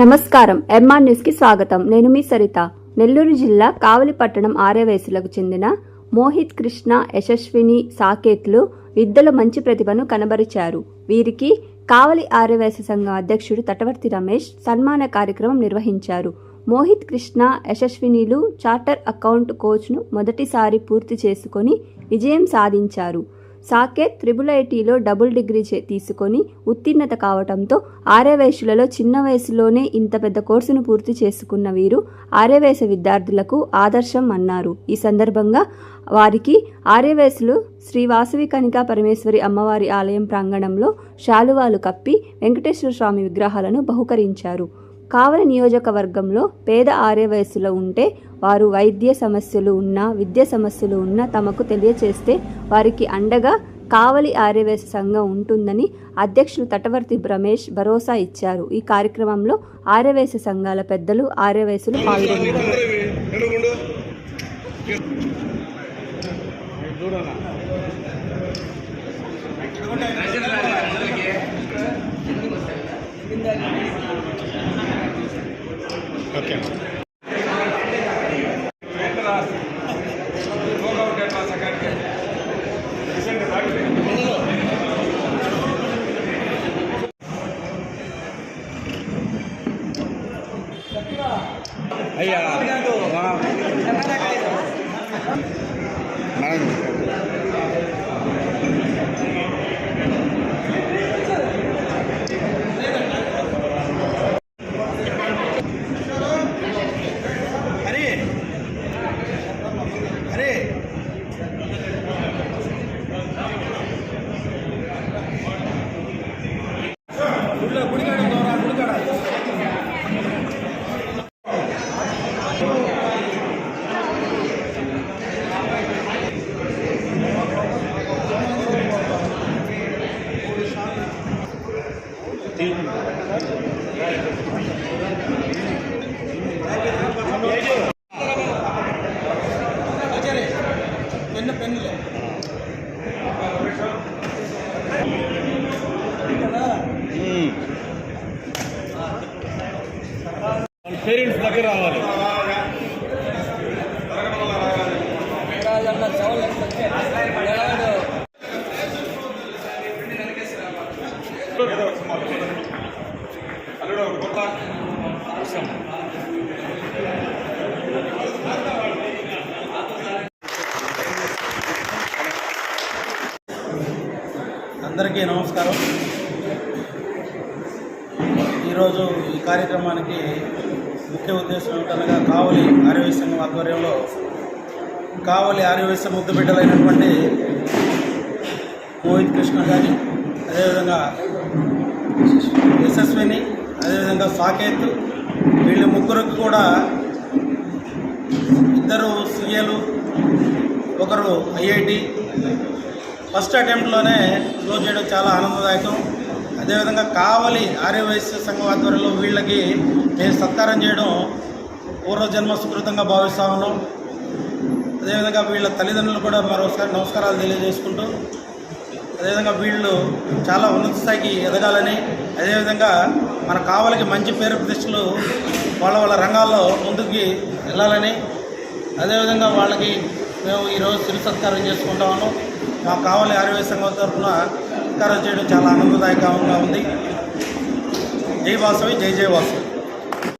నమస్కారం. MR news కి స్వాగతం. నేను మీ సరిత. నెల్లూరు జిల్లా కావలి పట్టణం ఆర్యవయసులకు చెందిన మోహిత్ కృష్ణ, యశస్విని, సాకేత్లు విద్యలో మంచి ప్రతిభను కనబరిచారు. వీరికి కావలి ఆర్యవయస సంఘం అధ్యక్షుడు తటవర్తి రమేష్ సన్మాన కార్యక్రమం నిర్వహించారు. మోహిత్ కృష్ణ, యశస్వినిలు చార్టర్ అకౌంట్ కోచ్ను మొదటిసారి పూర్తి చేసుకొని విజయం సాధించారు. సాకేత్ IIITలో డబుల్ డిగ్రీ తీసుకొని ఉత్తీర్ణత కావడంతో ఆర్యవయసులలో చిన్న వయసులోనే ఇంత పెద్ద కోర్సును పూర్తి చేసుకున్న వీరు ఆర్యవయస విద్యార్థులకు ఆదర్శం అన్నారు. ఈ సందర్భంగా వారికి ఆర్యవయసులు శ్రీ వాసవి కనికా పరమేశ్వరి అమ్మవారి ఆలయం ప్రాంగణంలో శాలువాలు కప్పి వెంకటేశ్వర స్వామి విగ్రహాలను బహుకరించారు. కావలి నియోజకవర్గంలో పేద ఆర్యవయసులో ఉంటే వారు వైద్య సమస్యలు ఉన్నా, విద్య సమస్యలు ఉన్నా తమకు తెలియచేస్తే వారికి అండగా కావలి ఆర్యవయస సంఘం ఉంటుందని అధ్యక్షులు తటవర్తి రమేష్ భరోసా ఇచ్చారు. ఈ కార్యక్రమంలో ఆర్యవయస సంఘాల పెద్దలు, ఆర్యవయసులు పాల్గొన్నారు. అయ్యా పేరెంట్స్ దగ్గర రావాలి. అందరికీ నమస్కారం. ఈరోజు ఈ కార్యక్రమానికి ముఖ్య ఉద్దేశం ఏమిటనగా కావలి ఆర్యవైశ్య సంఘం ఆధ్వర్యంలో కావలి ఆర్యవైశ్య ముద్దు బిడ్డలైనటువంటి మోహిత్ కృష్ణ గారి, అదేవిధంగా యశస్విని, అదేవిధంగా సాకేత్, వీళ్ళు ముగ్గురికి కూడా ఇద్దరు CAలు, ఒకరు IIT ఫస్ట్ అటెంప్ట్లోనే క్లోజ్ చేయడం చాలా ఆనందదాయకం. అదేవిధంగా కావలి ఆర్యవైశ్య సంఘం ఆధ్వర్యంలో వీళ్ళకి నేను సత్కారం చేయడం పూర్వజన్మ సుకృతంగా భావిస్తూ ఉన్నాం. అదేవిధంగా వీళ్ళ తల్లిదండ్రులు కూడా మరోసారి నమస్కారాలు తెలియజేసుకుంటూ, అదేవిధంగా వీళ్ళు చాలా ఉన్నత స్థాయికి ఎదగాలని, అదేవిధంగా మన కావలికి మంచి పేరు ప్రతిష్టలు వాళ్ళ రంగాల్లో ముందుకు వెళ్ళాలని, అదేవిధంగా వాళ్ళకి మేము ఈరోజు తిరు సత్కారం చేసుకుంటా ఉన్నాం. మా కావలి ఆర్యవైశ్య సంఘం తరఫున సత్కారం చేయడం చాలా ఆనందదాయకంగా ఉంది. జై వాసవి, జై జై వాసవి.